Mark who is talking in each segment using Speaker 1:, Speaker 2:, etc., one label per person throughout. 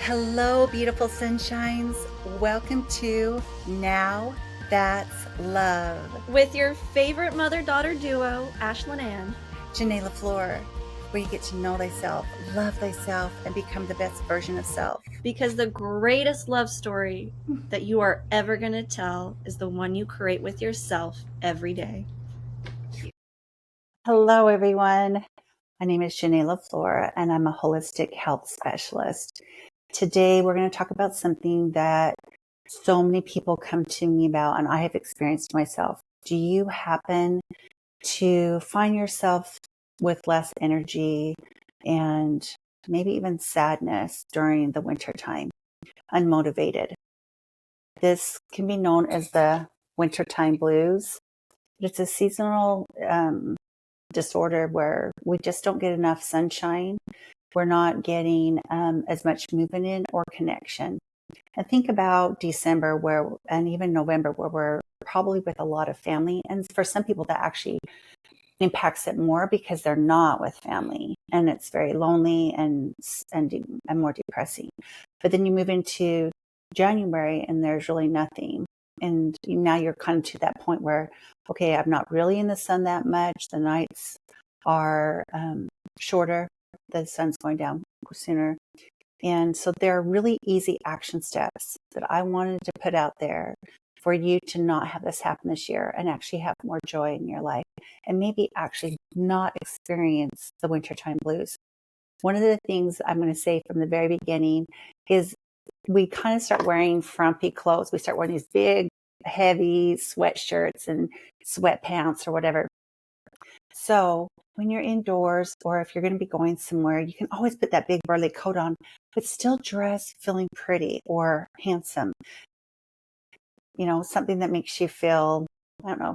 Speaker 1: Hello, beautiful sunshines. Welcome to Now That's Love.
Speaker 2: With your favorite mother-daughter duo, Ashlyn and
Speaker 1: Janae LaFleur, where you get to know thyself, love thyself, and become the best version of self.
Speaker 2: Because the greatest love story that you are ever going to tell is the one you create with yourself every day.
Speaker 1: Hello, everyone. My name is Janae LaFleur, and I'm a holistic health specialist. Today, we're going to talk about something that so many people come to me about, and I have experienced myself. Do you happen to find yourself with less energy and maybe even sadness during the winter time, unmotivated? This can be known as the wintertime blues. It's a seasonal disorder where we just don't get enough sunshine. We're not getting as much movement in or connection. And think about December and even November, where we're probably with a lot of family. And for some people, that actually impacts it more because they're not with family, and it's very lonely and more depressing. But then you move into January and there's really nothing. And now you're kind of to that point where, okay, I'm not really in the sun that much. The nights are shorter. The sun's going down sooner. And so there are really easy action steps that I wanted to put out there for you to not have this happen this year and actually have more joy in your life and maybe actually not experience the wintertime blues. One of the things I'm going to say from the very beginning is we kind of start wearing frumpy clothes. We start wearing these big, heavy sweatshirts and sweatpants or whatever. So when you're indoors or if you're going to be going somewhere, you can always put that big burly coat on, but still dress feeling pretty or handsome. You know, something that makes you feel, I don't know,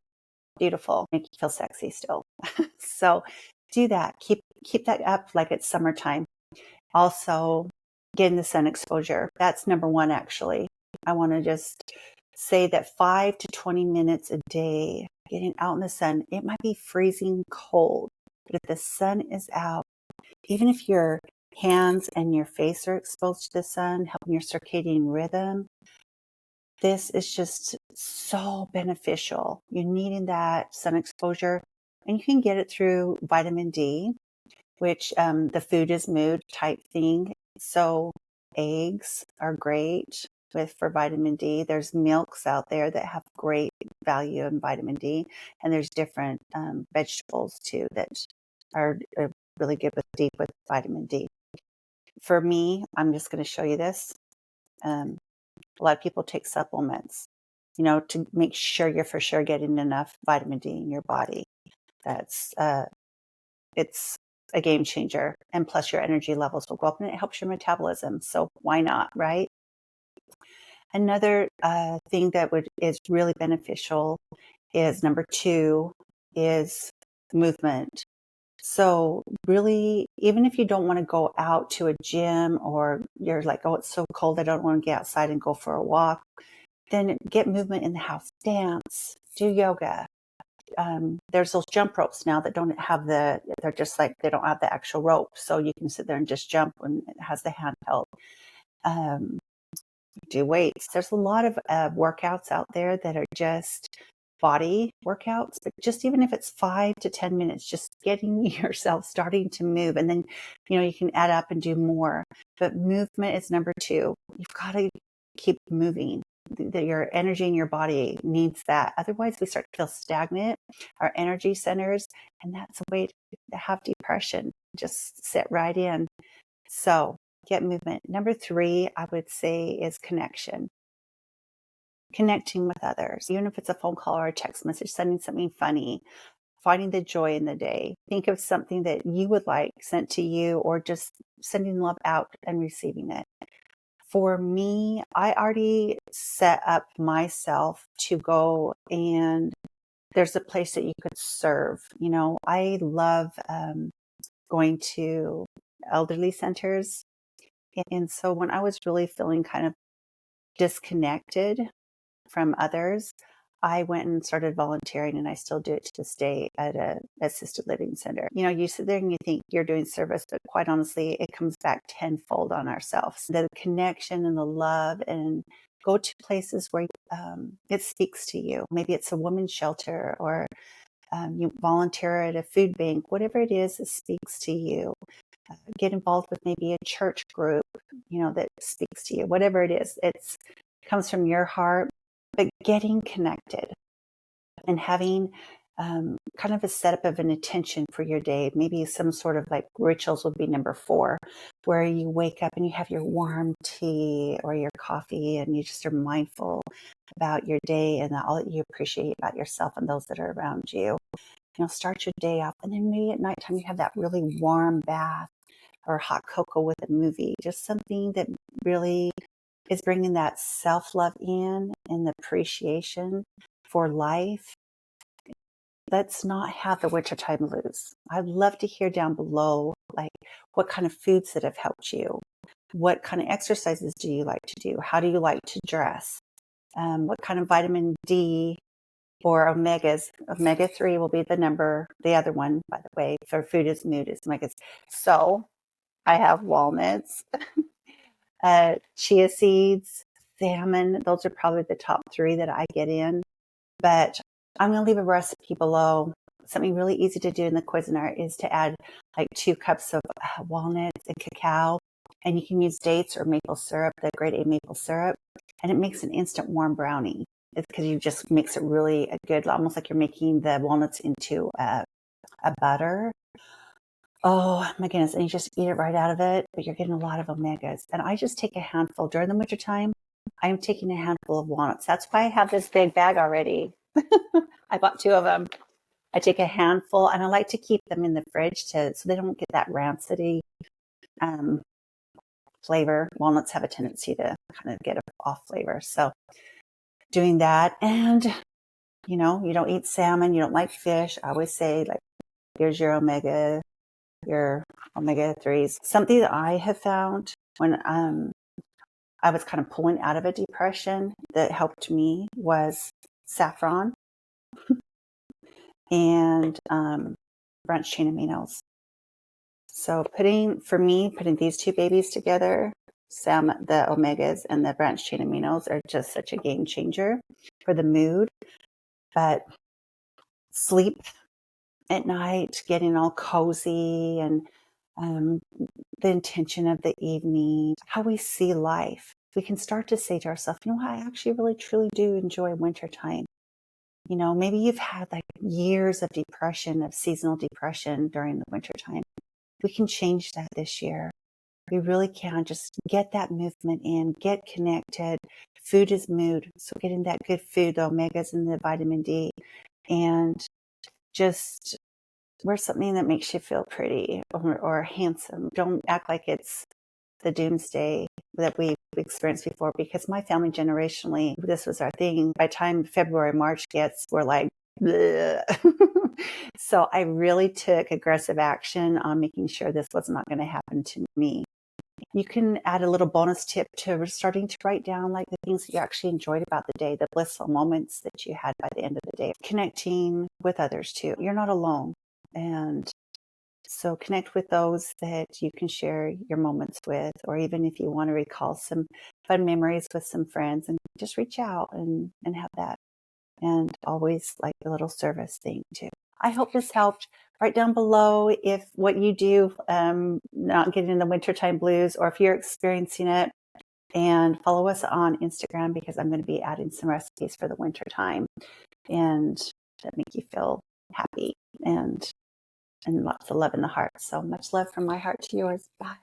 Speaker 1: beautiful, make you feel sexy still. So do that. Keep that up like it's summertime. Also, getting the sun exposure. That's number one, actually. I want to just say that 5 to 20 minutes a day, getting out in the sun, it might be freezing cold, but if the sun is out, even if your hands and your face are exposed to the sun, helping your circadian rhythm, this is just so beneficial. You're needing that sun exposure, and you can get it through vitamin D, which the food is mood type thing. So eggs are great for vitamin D. There's milks out there that have great value in vitamin D, and there's different vegetables too that are really good deep with vitamin D. For me, I'm just going to show you this. A lot of people take supplements, to make sure you're for sure getting enough vitamin D in your body. That's it's a game changer. And plus your energy levels will go up and it helps your metabolism. So why not, right? Another thing that is really beneficial is number 2 is movement. So really, even if you don't want to go out to a gym or you're like, oh, it's so cold, I don't want to get outside and go for a walk, then get movement in the house, dance, do yoga. There's those jump ropes now that don't have they're just like, they don't have the actual rope. So you can sit there and just jump when it has the handheld. Do weights. There's a lot of workouts out there that are just body workouts, but just even if it's 5 to 10 minutes, just getting yourself starting to move. And then, you can add up and do more, but movement is number 2. You've got to keep moving. Your energy in your body needs that. Otherwise we start to feel stagnant, our energy centers, and that's a way to have depression. Just sit right in. So get movement. Number 3, I would say, is connection. Connecting with others, even if it's a phone call or a text message, sending something funny, finding the joy in the day. Think of something that you would like sent to you, or just sending love out and receiving it. For me, I already set up myself to go, and there's a place that you could serve. I love going to elderly centers. And so when I was really feeling kind of disconnected from others, I went and started volunteering, and I still do it to this day at a assisted living center. You know, you sit there and you think you're doing service, but quite honestly, it comes back tenfold on ourselves. The connection and the love, and go to places where it speaks to you. Maybe it's a women's shelter, or you volunteer at a food bank, whatever it is that speaks to you. Get involved with maybe a church group, you know, that speaks to you, whatever it is. It comes from your heart, but getting connected and having kind of a setup of an intention for your day. Maybe some sort of like rituals would be number 4, where you wake up and you have your warm tea or your coffee, and you just are mindful about your day and all that you appreciate about yourself and those that are around you. You know, start your day off, and then maybe at nighttime you have that really warm bath or hot cocoa with a movie, just something that really is bringing that self-love in and the appreciation for life. Let's not have the wintertime blues. I'd love to hear down below, like, what kind of foods that have helped you. What kind of exercises do you like to do? How do you like to dress? What kind of vitamin D or omegas? Omega-3 will be the other one, by the way, for food is mood is omegas. So I have walnuts, chia seeds, salmon. Those are probably the top 3 that I get in. But I'm going to leave a recipe below. Something really easy to do in the Cuisinart is to add like 2 cups of walnuts and cacao. And you can use dates or maple syrup, the grade A maple syrup. And it makes an instant warm brownie. It's because you just makes it really a good, almost like you're making the walnuts into a butter. Oh my goodness. And you just eat it right out of it, but you're getting a lot of omegas. And I just take a handful during the wintertime. I'm taking a handful of walnuts. That's why I have this big bag already. I bought 2 of them. I take a handful, and I like to keep them in the fridge so they don't get that rancidy flavor. Walnuts have a tendency to kind of get off flavor. So doing that, and you know, you don't eat salmon, you don't like fish. I always say, like, here's your omega-3s. Something that I have found when I was kind of pulling out of a depression that helped me was saffron and branched chain aminos. So putting these 2 babies together, the omegas and the branched chain aminos, are just such a game changer for the mood. But sleep at night, getting all cozy, and the intention of the evening, how we see life. We can start to say to ourselves, you know what, I actually really truly do enjoy wintertime. You know, maybe you've had like years of depression, of seasonal depression during the wintertime. We can change that this year. We really can. Just get that movement in, get connected. Food is mood. So getting that good food, the omegas and the vitamin D, and just wear something that makes you feel pretty or handsome. Don't act like it's the doomsday that we've experienced before, because my family generationally, this was our thing. By the time February, March gets, we're like, bleh. So I really took aggressive action on making sure this was not going to happen to me. You can add a little bonus tip to starting to write down like the things that you actually enjoyed about the day, the blissful moments that you had by the end of the day. Connecting with others too. You're not alone. And so connect with those that you can share your moments with, or even if you want to recall some fun memories with some friends, and just reach out and have that. And always like a little service thing too. I hope this helped. Write down below if what you do, not getting in the wintertime blues, or if you're experiencing it, and follow us on Instagram, because I'm going to be adding some recipes for the wintertime and that make you feel happy and lots of love in the heart. So much love from my heart to yours. Bye.